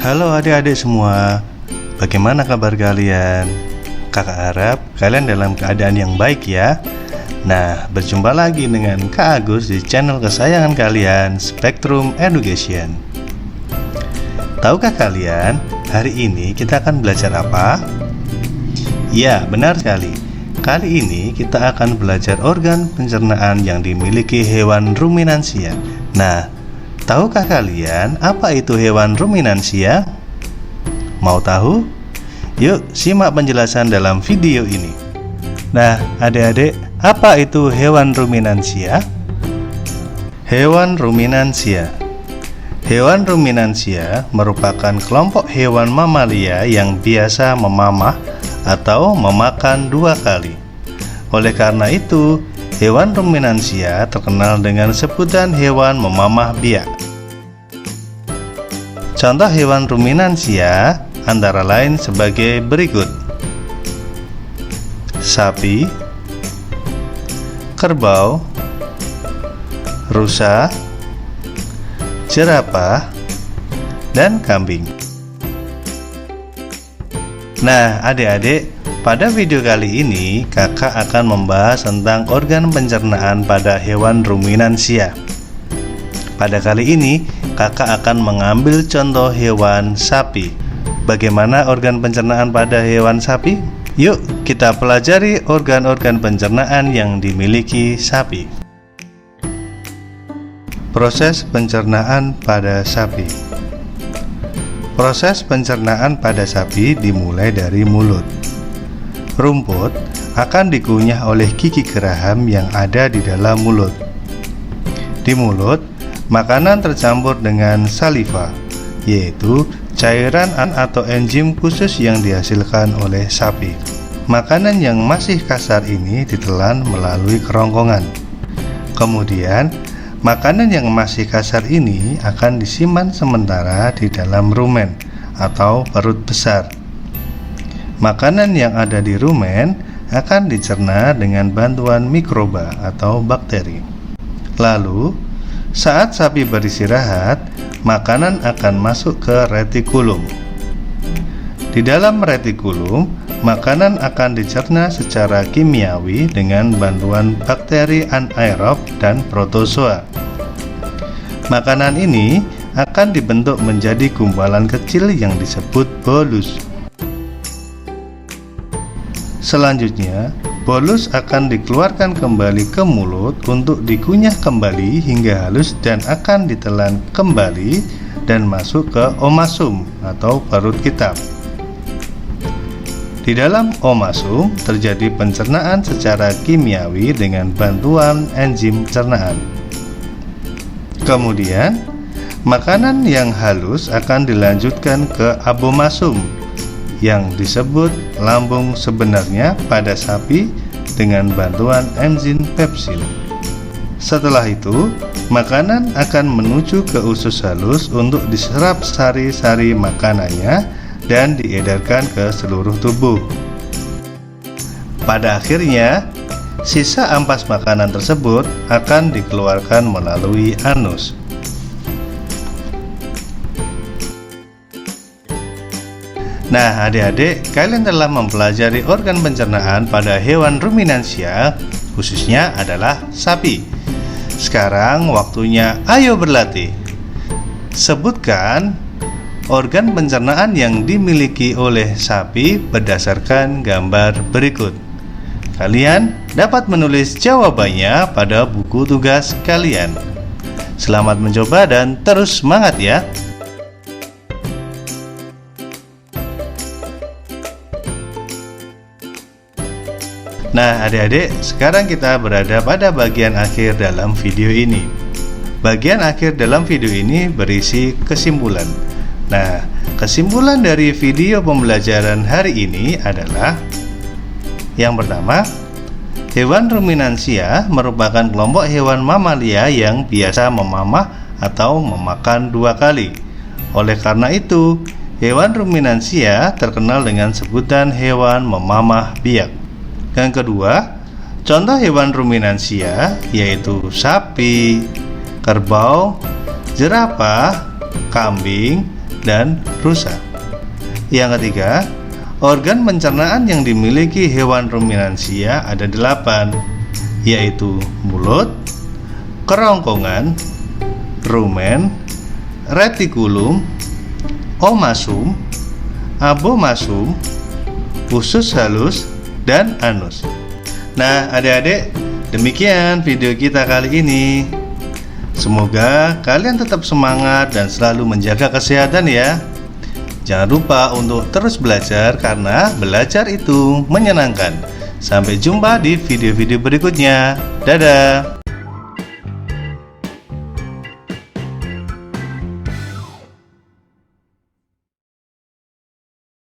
Halo adik-adik semua, bagaimana kabar kalian? Kakak harap kalian dalam keadaan yang baik ya. Nah, berjumpa lagi dengan Kak Agus di channel kesayangan kalian, Spektrum Education. Tahukah kalian, hari ini kita akan belajar apa? Ya, benar sekali. Kali ini kita akan belajar organ pencernaan yang dimiliki hewan ruminansia. Nah, tahukah kalian apa itu hewan ruminansia? Mau tahu? Yuk simak penjelasan dalam video ini. Nah, adik-adik, apa itu hewan ruminansia? Hewan ruminansia. Hewan ruminansia merupakan kelompok hewan mamalia yang biasa memamah atau memakan 2 kali. Oleh karena itu, hewan ruminansia terkenal dengan sebutan hewan memamah biak. Contoh hewan ruminansia antara lain sebagai berikut: sapi, kerbau, rusa, jerapah, dan kambing. Nah, adik-adik, pada video kali ini kakak akan membahas tentang organ pencernaan pada hewan ruminansia. Pada kali ini kakak akan mengambil contoh hewan sapi. Bagaimana organ pencernaan pada hewan sapi? Yuk kita pelajari organ-organ pencernaan yang dimiliki sapi. Proses pencernaan pada sapi. Proses pencernaan pada sapi dimulai dari mulut. Rumput akan dikunyah oleh gigi geraham yang ada di dalam mulut. Di mulut, makanan tercampur dengan saliva, yaitu cairan atau enzim khusus yang dihasilkan oleh sapi. Makanan yang masih kasar ini ditelan melalui kerongkongan. Kemudian, makanan yang masih kasar ini akan disimpan sementara di dalam rumen atau perut besar. Makanan yang ada di rumen akan dicerna dengan bantuan mikroba atau bakteri. Lalu, saat sapi beristirahat, makanan akan masuk ke retikulum. Di dalam retikulum, makanan akan dicerna secara kimiawi dengan bantuan bakteri anaerob dan protozoa. Makanan ini akan dibentuk menjadi gumpalan kecil yang disebut bolus. Selanjutnya, bolus akan dikeluarkan kembali ke mulut untuk dikunyah kembali hingga halus dan akan ditelan kembali dan masuk ke omasum atau perut kita. Di dalam omasum terjadi pencernaan secara kimiawi dengan bantuan enzim cernaan. Kemudian, makanan yang halus akan dilanjutkan ke abomasum yang disebut lambung sebenarnya pada sapi dengan bantuan enzim pepsin. Setelah itu, makanan akan menuju ke usus halus untuk diserap sari-sari makanannya dan diedarkan ke seluruh tubuh. Pada akhirnya, sisa ampas makanan tersebut akan dikeluarkan melalui anus. Nah, adik-adik, kalian telah mempelajari organ pencernaan pada hewan ruminansia, khususnya adalah sapi. Sekarang waktunya ayo berlatih. Sebutkan organ pencernaan yang dimiliki oleh sapi berdasarkan gambar berikut. Kalian dapat menulis jawabannya pada buku tugas kalian. Selamat mencoba dan terus semangat ya. Nah, adik-adik, sekarang kita berada pada bagian akhir dalam video ini. Bagian akhir dalam video ini berisi kesimpulan. Nah, kesimpulan dari video pembelajaran hari ini adalah: yang pertama, hewan ruminansia merupakan kelompok hewan mamalia yang biasa memamah atau memakan 2 kali. Oleh karena itu, hewan ruminansia terkenal dengan sebutan hewan memamah biak. Yang kedua, contoh hewan ruminansia yaitu sapi, kerbau, jerapah, kambing, dan rusa. Yang ketiga, organ pencernaan yang dimiliki hewan ruminansia ada 8, yaitu mulut, kerongkongan, rumen, retikulum, omasum, abomasum, usus halus, dan anus. Nah, adik-adik, demikian video kita kali ini. Semoga kalian tetap semangat dan selalu menjaga kesehatan ya. Jangan lupa untuk terus belajar karena belajar itu menyenangkan. Sampai jumpa di video-video berikutnya. Dadah.